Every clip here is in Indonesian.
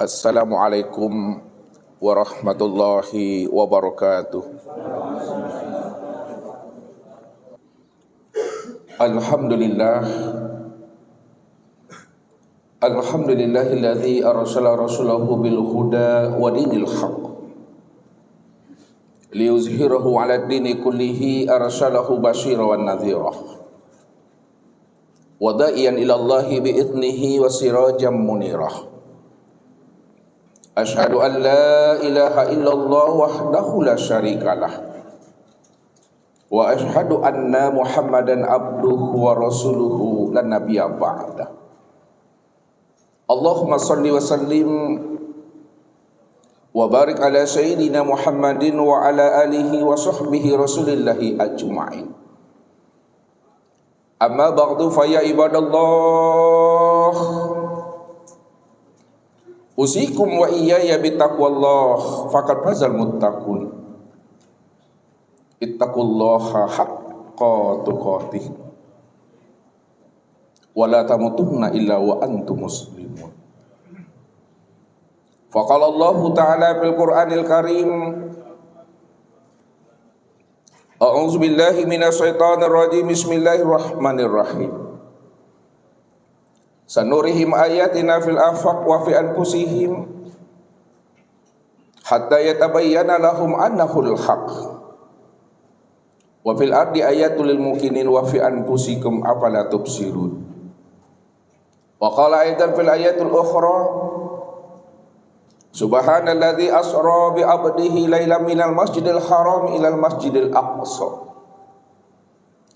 Assalamualaikum warahmatullahi wabarakatuh. Alhamdulillah. Alhamdulillahilladzi arsala rasulahu bil huda wa dinil haqq liyuzhirahu 'ala ad-dini kullihi arsalahu basyira wan nadhira wa da'iyan ila Allahi bi idnihi wa sirajan munirah. Asyhadu an la ilaha illallah wahdahu la syarikalah wa asyhadu anna Muhammadan abduhu wa rasuluhu lan nabiyya ba'da. Allahumma salli wa sallim wa barik ala sayyidina Muhammadin wa ala alihi wa sahbihi rasulillahi ajma'in. Amma ba'du fa ya ibadallah, usikum wa iyaya bitaqwallah faqad fazal muttaqun. Ittaqullaha haqqa tuqatih wa la tamutunna illa wa antum muslimun. Faqala Allah ta'ala fil Qur'anil Karim, a'udzu billahi minasy syaithanir rajim, bismillahirrahmanirrahim. Sanurihim ayatina fil afaq wa fi anfusihim hatta yatabayyana lahum annahul haq wa fil ardi ayatul lil mukminin wa fi anfusikum afala tubsirun. Wa qala aidan fil ayatul ukhra, subhanalladzi asra bi 'abdihi lailan minal masjidil haram ilal masjidil aqsa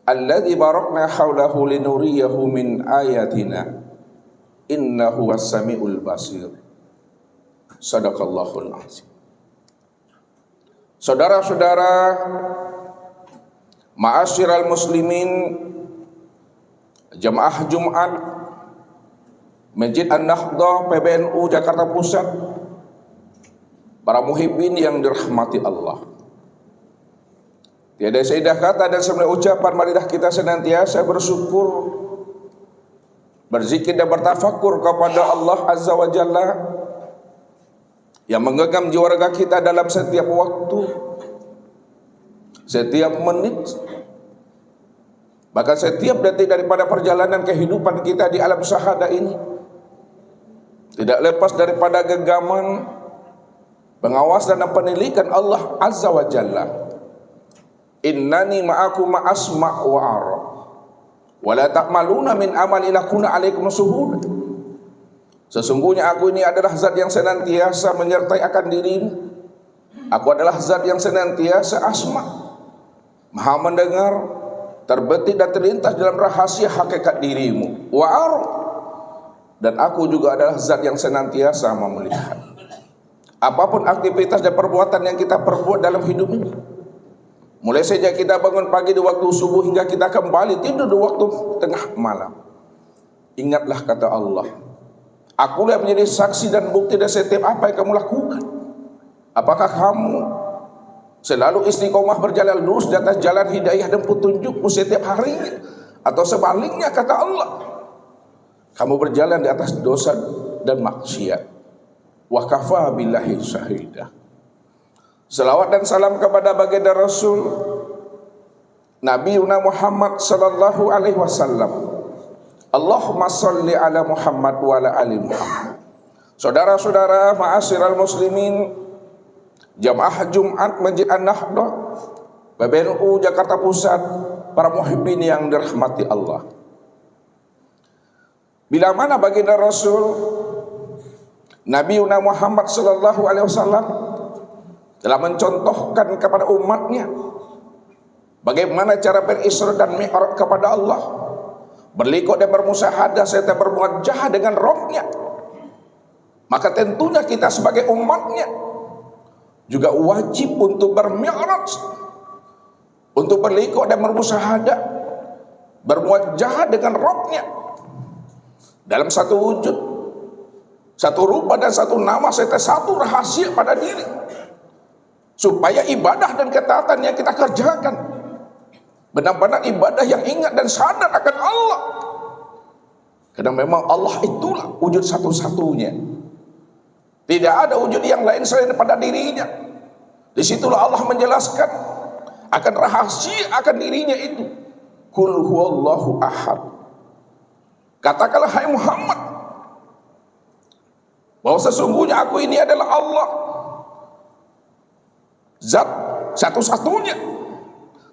alladzi barakna haulahu linuriyahu min ayatina innahu was-sami'ul basir. Sadaqallahul azim. Saudara-saudara, ma'asyiral muslimin, jamaah Jumat Masjid An-Nahdhah PBNU Jakarta Pusat, para muhibbin yang dirahmati Allah. Tiada seidah kata dan sebenarnya ucapan, marilah kita senantiasa bersyukur, berzikir dan bertafakur kepada Allah Azza wa Jalla yang menggenggam jiwa raga kita dalam setiap waktu, setiap menit, bahkan setiap detik daripada perjalanan kehidupan kita di alam syahada ini. Tidak lepas daripada genggaman, pengawasan dan penilikan Allah Azza wa Jalla. Innani ma'akum ma'asma' wa ara wa la ta'maluna min amali lakuna alaikum suhud. Sesungguhnya aku ini adalah zat yang senantiasa menyertai akan dirimu. Aku adalah zat yang senantiasa asma', maha mendengar, terbetik dan terlintas dalam rahasia hakikat dirimu. Wa ara, dan aku juga adalah zat yang senantiasa melihat apapun aktivitas dan perbuatan yang kita perbuat dalam hidup ini. Mulai sejak kita bangun pagi di waktu subuh hingga kita kembali tidur di waktu tengah malam. Ingatlah kata Allah, akulah yang menjadi saksi dan bukti dari setiap apa yang kamu lakukan. Apakah kamu selalu istiqomah berjalan lurus di atas jalan hidayah dan petunjukmu setiap harinya, atau sebaliknya kata Allah, kamu berjalan di atas dosa dan maksiat? Wa kafa billahi syahida. Selawat dan salam kepada baginda Rasul Nabi Muhammad sallallahu alaihi wasallam. Allahumma salli ala Muhammad wa ala ali Muhammad. Saudara-saudara, ma'asyiral muslimin, jamaah Jumat Masjid An-Nahdhah PBNU Jakarta Pusat, para muhibbin yang dirahmati Allah. Bila mana baginda Rasul Nabi Muhammad sallallahu alaihi wasallam telah mencontohkan kepada umatnya bagaimana cara berisra dan mi'raj kepada Allah, berlikut dan bermusyahadah serta bermuajahah dengan rohnya, maka tentunya kita sebagai umatnya juga wajib untuk bermi'raj, untuk berlikut dan bermusyahadah, bermuajahah dengan rohnya dalam satu wujud, satu rupa dan satu nama serta satu rahasia pada diri, supaya ibadah dan ketaatan yang kita kerjakan benar-benar ibadah yang ingat dan sadar akan Allah. Karena memang Allah itulah wujud satu-satunya Tidak ada wujud yang lain selain daripada dirinya. Disitulah Allah menjelaskan akan rahasia akan dirinya itu. Qul huwallahu ahad. Katakanlah hai Muhammad, bahwa sesungguhnya aku ini adalah Allah, zat satu-satunya.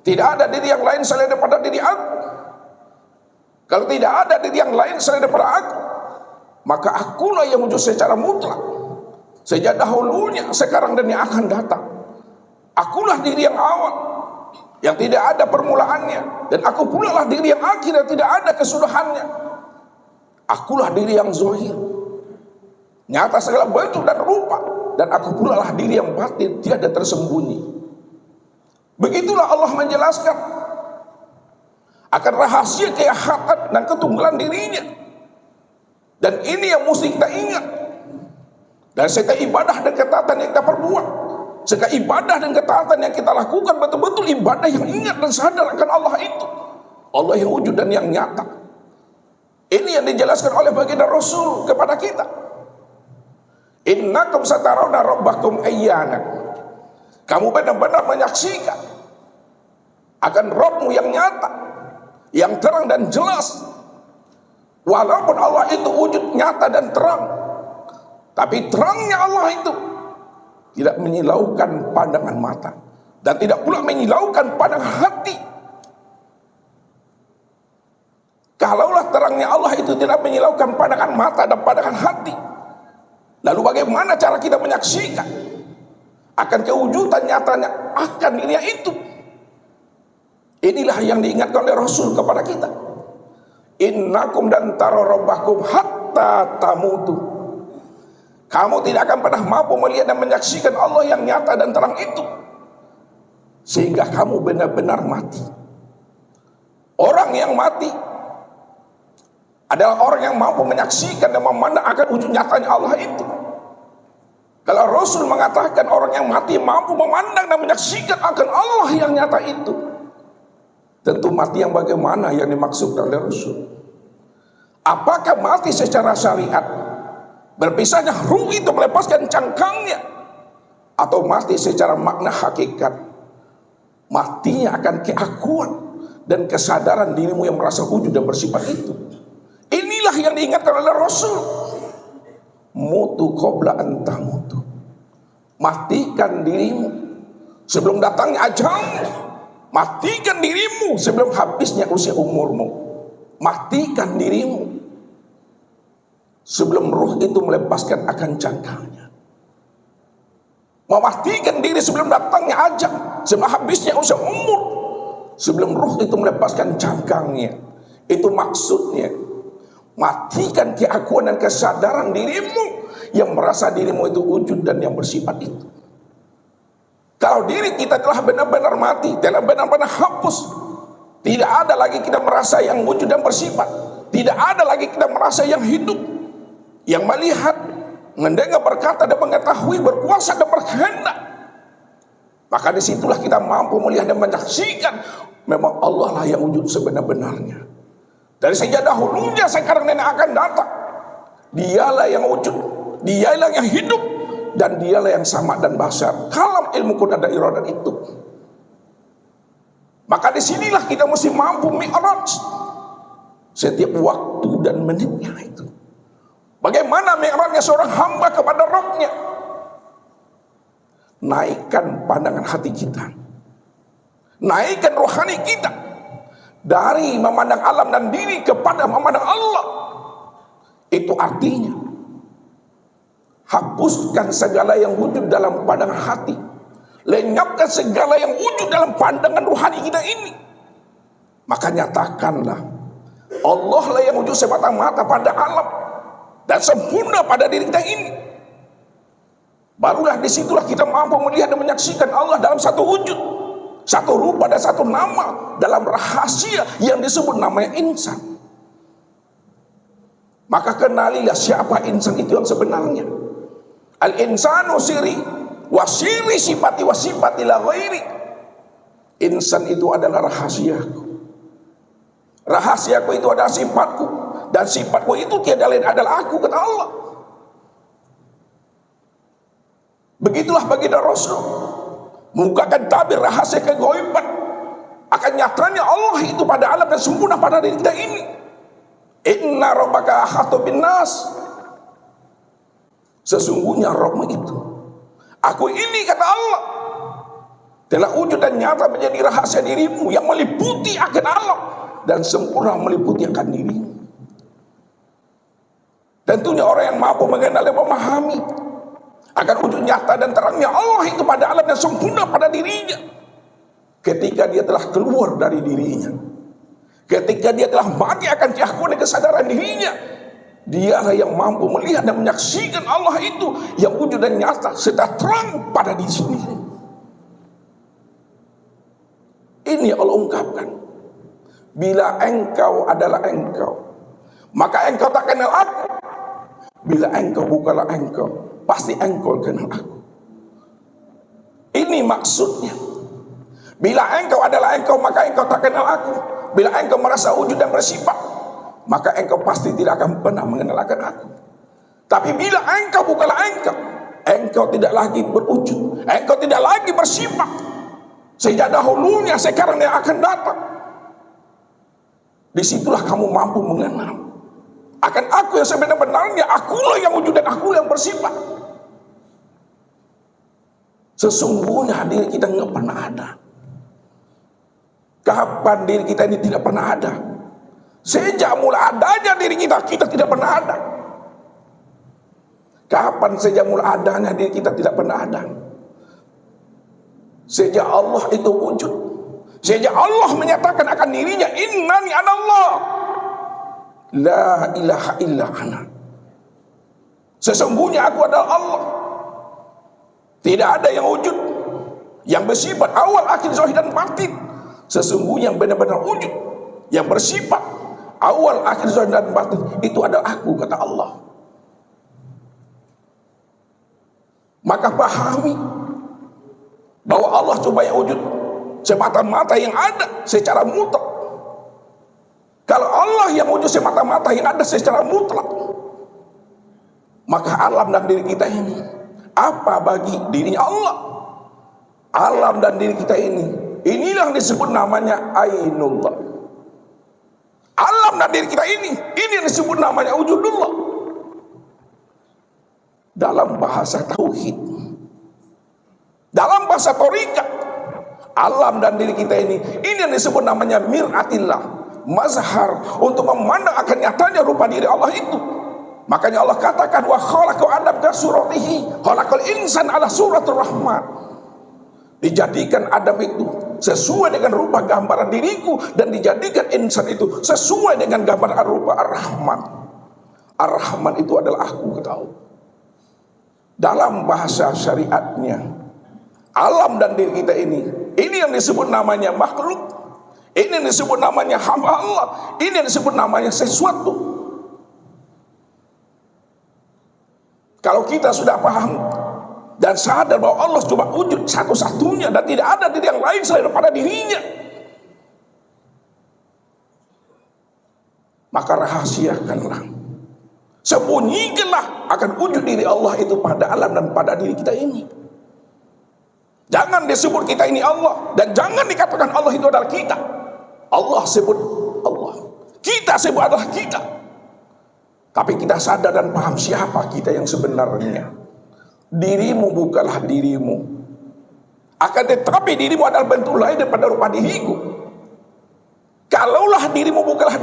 Tidak ada diri yang lain selain daripada diri aku. Kalau tidak ada diri yang lain selain daripada aku, maka akulah yang wujud secara mutlak, sejak dahulunya, sekarang, dan yang akan datang. Akulah diri yang awal, yang tidak ada permulaannya, dan aku pula lah diri yang akhir, yang tidak ada kesudahannya. Akulah diri yang zahir, nyata segala bentuk dan rupa, dan aku pula lah diri yang batin, tiada tersembunyi. Begitulah Allah menjelaskan akan rahasia keahatan dan ketunggalan dirinya. Dan ini yang mesti kita ingat. Dan setiap ibadah dan ketaatan yang kita perbuat, setiap ibadah dan ketaatan yang kita lakukan, betul-betul ibadah yang ingat dan sadar akan Allah itu, Allah yang wujud dan yang nyata. Ini yang dijelaskan oleh baginda Rasul kepada kita. Innakum satarawna rabbakum ayyana. Kamu benar-benar menyaksikan akan Rabbmu yang nyata, yang terang dan jelas. Walaupun Allah itu wujud nyata dan terang, tapi terangnya Allah itu tidak menyilaukan pandangan mata, dan tidak pula menyilaukan pandangan hati. Kalaulah terangnya Allah itu tidak menyilaukan pandangan mata dan pandangan hati, lalu bagaimana cara kita menyaksikan akan kewujudan nyatanya akan dirinya itu? Inilah yang diingatkan oleh Rasul kepada kita. Innakum dan tara rabbakum hatta tamutu. Kamu tidak akan pernah mampu melihat dan menyaksikan Allah yang nyata dan terang itu sehingga kamu benar-benar mati. Orang yang mati adalah orang yang mampu menyaksikan dan memandang akan wujud nyatanya Allah itu. Kalau Rasul mengatakan orang yang mati mampu memandang dan menyaksikan akan Allah yang nyata itu, tentu mati yang bagaimana yang dimaksudkan oleh Rasul? Apakah mati secara syariat, berpisahnya ruh itu melepaskan cangkangnya, atau mati secara makna hakikat, matinya akan keakuan dan kesadaran dirimu yang merasa wujud dan bersifat itu? Inilah yang diingatkan oleh Rasul. Mutu qabla an tamutu. Matikan dirimu sebelum datangnya ajalmu. Matikan dirimu sebelum habisnya usia umurmu. Matikan dirimu sebelum ruh itu melepaskan akan cangkangnya. Mematikan diri sebelum datangnya ajal, sebelum habisnya usia umur, sebelum ruh itu melepaskan cangkangnya. Itu maksudnya. Matikan keakuan dan kesadaran dirimu yang merasa dirimu itu wujud dan yang bersifat itu. Kalau diri kita telah benar-benar mati, telah benar-benar hapus, tidak ada lagi kita merasa yang wujud dan bersifat, tidak ada lagi kita merasa yang hidup, yang melihat, mendengar, berkata dan mengetahui, berkuasa dan berkehendak. Maka disitulah kita mampu melihat dan menyaksikan memang Allah lah yang wujud sebenar-benarnya. Dari sejak dahulunya, sekarang dan akan datang, dialah yang wujud, dialah yang hidup, dan dialah yang sama dan basar. Kalam ilmu kun dan iradat itu. Maka disinilah kita mesti mampu mi'raj setiap waktu dan menitnya itu. Bagaimana mi'rajnya seorang hamba kepada Rabbnya? Naikkan pandangan hati kita, naikkan rohani kita dari memandang alam dan diri kepada memandang Allah. Itu artinya hapuskan segala yang wujud dalam pandangan hati, lenyapkan segala yang wujud dalam pandangan rohani kita ini. Maka nyatakanlah Allah lah yang wujud semata-mata pada alam dan sempurna pada diri kita ini. Barulah disitulah kita mampu melihat dan menyaksikan Allah dalam satu wujud, satu rupa dan satu nama, dalam rahasia yang disebut namanya insan. Maka kenalilah siapa insan itu yang sebenarnya. Al-insanu siri wasiri sifati wasifati la ghairi. Insan itu adalah rahasiaku. Rahasiaku itu adalah sifatku, dan sifatku itu tiada lain adalah aku, kata Allah. Begitulah baginda Rasul membukakan tabir rahasia kegaiban akan nyatanya Allah itu pada alam dan sempurna pada diri kita ini. Inna rabbaka ahata bin nas. Sesungguhnya Rabbmu itu, aku ini, kata Allah, telah wujud dan nyata menjadi rahasia dirimu yang meliputi akan alam dan sempurna meliputi akan dirimu. Tentunya orang yang mampu mengenal dan memahami akan wujud nyata dan terangnya Allah itu pada alam dan sempurna pada dirinya, ketika dia telah keluar dari dirinya, ketika dia telah mati akan keakuan dan kesadaran dirinya, dialah yang mampu melihat dan menyaksikan Allah itu yang wujud dan nyata serta terang pada diri sendiri. Ini Allah ungkapkan, bila engkau adalah engkau, maka engkau tak kenal aku. Bila engkau bukanlah engkau, pasti engkau kenal aku. Ini maksudnya. Bila engkau adalah engkau, maka engkau tak kenal aku. Bila engkau merasa wujud dan bersifat, maka engkau pasti tidak akan pernah mengenalkan aku. Tapi bila engkau bukanlah engkau, engkau tidak lagi berwujud, engkau tidak lagi bersifat, sejak dahulunya, sekarang yang akan datang. Disitulah kamu mampu mengenal akan aku yang sebenarnya, akulah yang wujud dan akulah yang bersifat. Sesungguhnya diri kita nggak pernah ada. Kapan diri kita ini tidak pernah ada? Sejak mulai adanya diri kita, kita tidak pernah ada. Kapan sejak mulai adanya diri kita tidak pernah ada? Sejak Allah itu wujud, sejak Allah menyatakan akan dirinya, innani anallah, la ilaha illa ana. Sesungguhnya aku adalah Allah. Tidak ada yang wujud, yang bersifat awal, akhir, zahir dan batin. Sesungguhnya yang benar-benar wujud, yang bersifat awal, akhir, zahir dan batin, itu adalah aku, kata Allah. Maka pahami bahwa Allah coba yang wujud semata-mata yang ada secara mutlak. Kalau Allah yang wujud semata-mata yang ada secara mutlak, maka alam dan diri kita ini apa bagi dirinya Allah? Alam dan diri kita ini, inilah yang disebut namanya ainullah. Alam dan diri kita ini yang disebut namanya wujudullah. Dalam bahasa tauhid, dalam bahasa thariqah, alam dan diri kita ini yang disebut namanya mir'atillah, mazhar untuk memandang akan nyatanya rupa diri Allah itu. Makanya Allah katakan, wa khalaqu Adam ka suratihi, khalaqal insan ala suratul rahman. Dijadikan Adam itu sesuai dengan rupa gambaran diriku, dan dijadikan insan itu sesuai dengan gambaran rupa Ar-Rahman. Ar-Rahman itu adalah aku, kata Allah. Dalam bahasa syariatnya, alam dan diri kita ini yang disebut namanya makhluk, ini yang disebut namanya hamba Allah, ini yang disebut namanya sesuatu. Kalau kita sudah paham dan sadar bahwa Allah cuma wujud satu-satunya dan tidak ada diri yang lain selain daripada dirinya, maka rahasiakanlah, sembunyikanlah akan wujud diri Allah itu pada alam dan pada diri kita ini. Jangan disebut kita ini Allah, dan jangan dikatakan Allah itu adalah kita. Allah sebut Allah, kita sebut adalah kita. Tapi kita sadar dan paham siapa kita yang sebenarnya. Dirimu bukanlah dirimu, akan tetapi dirimu adalah bentuk lain daripada rupa diriku. Kalaulah dirimu bukanlah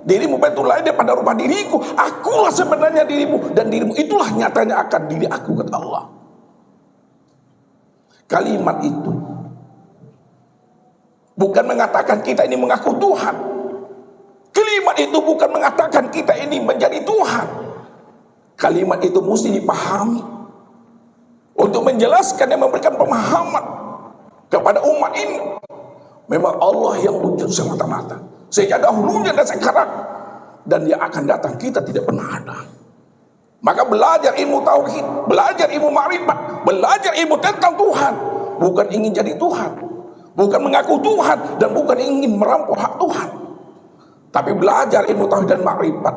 dirimu bentuk lain daripada rupa diriku, akulah sebenarnya dirimu, dan dirimu itulah nyatanya akan diri aku, kata Allah. Kalimat itu bukan mengatakan kita ini mengaku Tuhan. Kalimat itu bukan mengatakan kita ini menjadi Tuhan. Kalimat itu mesti dipahami untuk menjelaskan dan memberikan pemahaman kepada umat ini. Memang Allah yang wujud semata-mata sejak dahulunya dan sekarang, dan dia akan datang, kita tidak pernah ada. Maka belajar ilmu tauhid, belajar ilmu ma'rifat, belajar ilmu tentang Tuhan, bukan ingin jadi Tuhan, bukan mengaku Tuhan, dan bukan ingin merampok hak Tuhan. Tapi belajar ilmu tauhid dan makrifat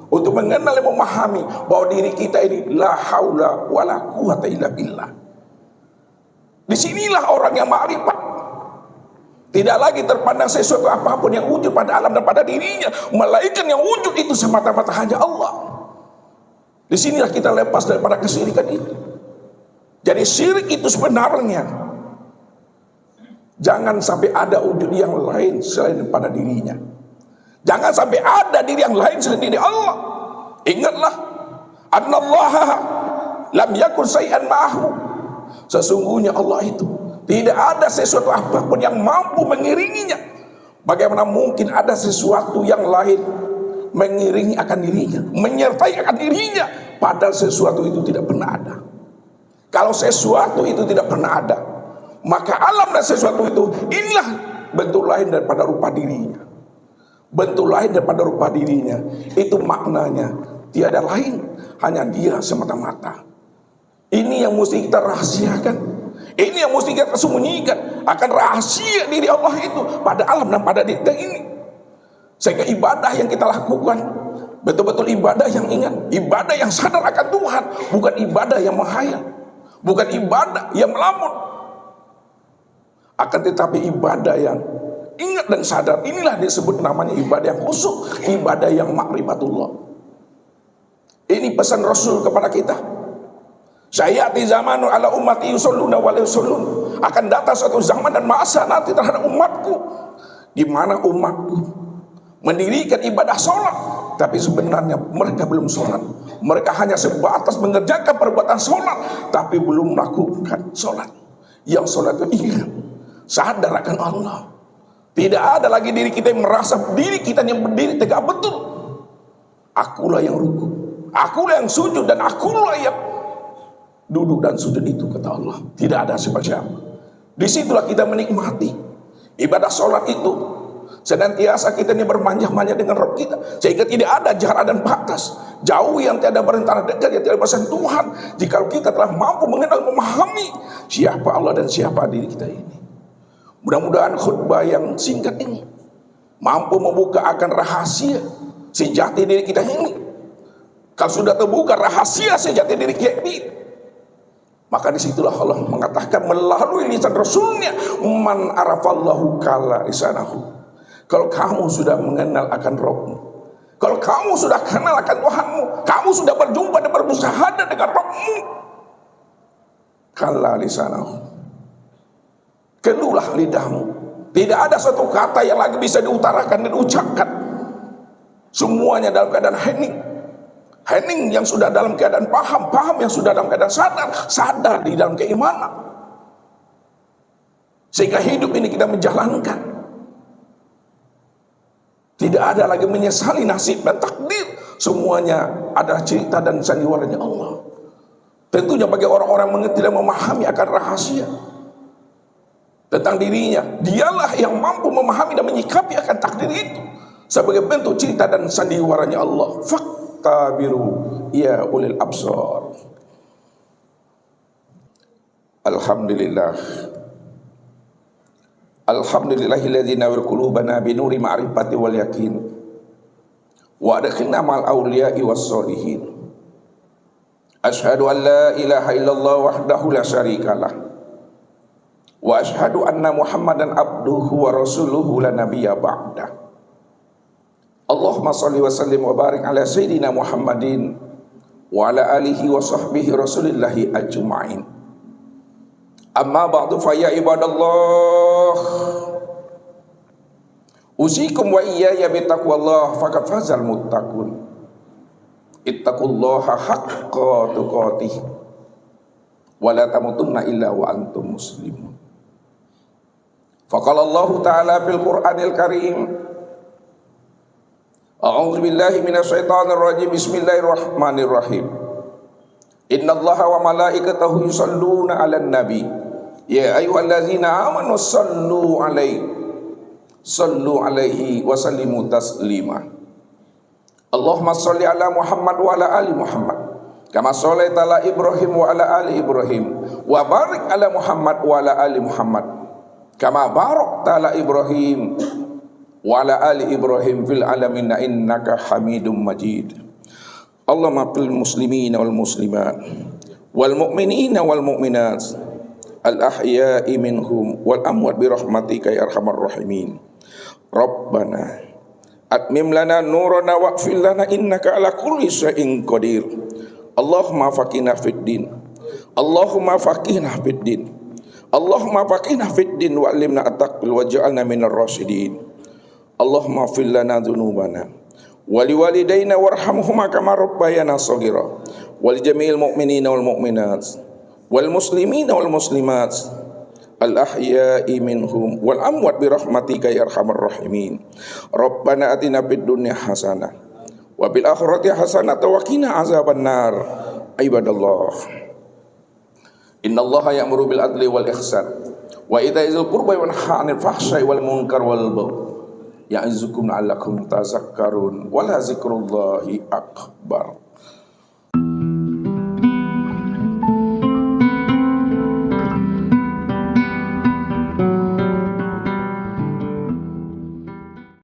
untuk mengenal dan memahami bahwa diri kita ini la haula wala quwata illa billah. Disinilah orang yang ma'rifat. Tidak lagi terpandang sesuatu apapun yang wujud pada alam dan pada dirinya, melainkan yang wujud itu semata-mata hanya Allah. Disinilah kita lepas daripada kesyirikan itu. Jadi syirik itu sebenarnya jangan sampai ada wujud yang lain selain pada dirinya. Jangan sampai ada diri yang lain selain diri Allah. Ingatlah, annallaha lam yakun syai'an ma'ahu. Sesungguhnya Allah itu tidak ada sesuatu apapun yang mampu mengiringinya. Bagaimana mungkin ada sesuatu yang lain mengiringi akan dirinya, menyertai akan dirinya, padahal sesuatu itu tidak pernah ada. Kalau sesuatu itu tidak pernah ada, maka alam dan sesuatu itu inilah bentuk lain daripada rupa dirinya. Bentuk lain daripada rupa dirinya, itu maknanya tiada lain, hanya dia semata-mata. Ini yang mesti kita rahasiakan, ini yang mesti kita sembunyikan, akan rahasia diri Allah itu pada alam dan pada diri kita ini. Sehingga ibadah yang kita lakukan betul-betul ibadah yang ingat, ibadah yang sadar akan Tuhan, bukan ibadah yang menghayal, bukan ibadah yang melamun, akan tetapi ibadah yang ingat dan sadar. Inilah disebut namanya ibadah yang khusyuk, ibadah yang ma'rifatullah. Ini pesan Rasul kepada kita. Sayati zamanu ala ummati yusalluna wa la yusallun. Akan datang suatu zaman dan masa nanti terhadap umatku, di mana umatku mendirikan ibadah sholat, tapi sebenarnya mereka belum sholat. Mereka hanya sebatas mengerjakan perbuatan sholat, tapi belum melakukan sholat. Yang sholat itu ingat, sadar akan Allah. Tidak ada lagi diri kita yang merasa diri kita yang berdiri tegak betul. Akulah yang ruku, akulah yang sujud, dan akulah yang duduk dan sujud itu, kata Allah. Tidak ada siapa-siapa. Disitulah kita menikmati ibadah sholat itu. Senantiasa kita ini bermanja-manja dengan Rabb kita, sehingga tidak ada jarak dan batas. Jauh yang tiada berantara, dekat yang tiada bersentuhan. Jika kita telah mampu mengenal, memahami siapa Allah dan siapa diri kita ini. Mudah-mudahan khutbah yang singkat ini mampu membuka akan rahasia sejati diri kita ini. Kalau sudah terbuka rahasia sejati diri kita ini, maka disitulah Allah mengatakan melalui lisan Rasulnya, man arafallahu kala lisanahu. Kalau kamu sudah mengenal akan Rabbmu, kalau kamu sudah kenal akan Tuhanmu, kamu sudah berjumpa dan bermusyahadah dengan Rabbmu, kala lisanahu, keluhlah lidahmu. Tidak ada satu kata yang lagi bisa diutarakan dan diucapkan. Semuanya dalam keadaan hening. Hening yang sudah dalam keadaan paham, paham yang sudah dalam keadaan sadar, sadar di dalam keimanan. Sehingga hidup ini kita menjalankan. Tidak ada lagi menyesali nasib dan takdir. Semuanya adalah cerita dan sandiwaranya Allah. Tentunya bagi orang-orang mengerti dan memahami akan rahasia tentang dirinya, dialah yang mampu memahami dan menyikapi akan takdir itu sebagai bentuk cerita dan sandiwaranya Allah. Faktabiru ya ulil absar. Alhamdulillah. Alhamdulillahilladzi nawwara qulubana bi nuri ma'rifati wal yakin wa adkhilna ma'al awliya'i was sholihin. Asyhadu an la ilaha illallah wahdahu la syarikalah wa asyhadu anna Muhammadan abduhu wa rasuluhu la nabiyya ba'dah. Allahumma shalli wa sallim wa barik ala sayyidina Muhammadin wa ala alihi wa sahbihi rasulillahi ajma'in. Amma ba'du fa ya ibadallah, usikum wa iyaya bitaqwallah faqad fazal muttaqun. Ittaqullaha haqqa tuqatih wa la tamutunna illa wa antum muslimun. Faqala Allah ta'ala fil Qur'anil Karim, a'udzu billahi minasy syaithanir rajim, bismillahirrahmanirrahim. Innallaha wa malaikatahu yusholluna 'alan nabi ya ayyuhallazina amanu sallu 'alaihi wa sallimu taslima. Allahumma shalli ala Muhammad wa ala ali Muhammad kama shallaita ala Ibrahim wa ala ali Ibrahim wa barik ala Muhammad wa ala ali Muhammad kama barakta ala Ibrahim wa ala ali Ibrahim fil alamin innaka Hamidum Majid. Allahumma fil muslimina wal muslimat wal mu'minina wal mu'minat al ahya'i minhum wal amwat bi rahmatika ya arhamar rahimin. Rabbana atmim lana nurana waqfil lana innaka ala kulli syai'in qadir. Allahumma faqihna fid din. Allahumma faqihna fid din. Allahumma faqihna fid din wa 'allimna at-taqwal waj'alna minar rasyidin. Allahumma fil lana dzunubana wa liwalidayna warhamhuma kama rabbayana shaghira wal jami'il mu'minina wal mu'minat wal muslimina wal muslimat al ahya'i minhum wal amwat bi rahmatika ya arhamar rahimin. Rabbana atina fid dunya hasanah wa bil akhirati hasanah wa qina azabannar. Ibadallah, innallaha ya'muru bil adli wal ihsan wa ita'i dzil qurba wa yanha 'anil fahsya'i wal munkar wal baghi ya'izukum la'allakum tazakkarun wa la zikrullahi akbar.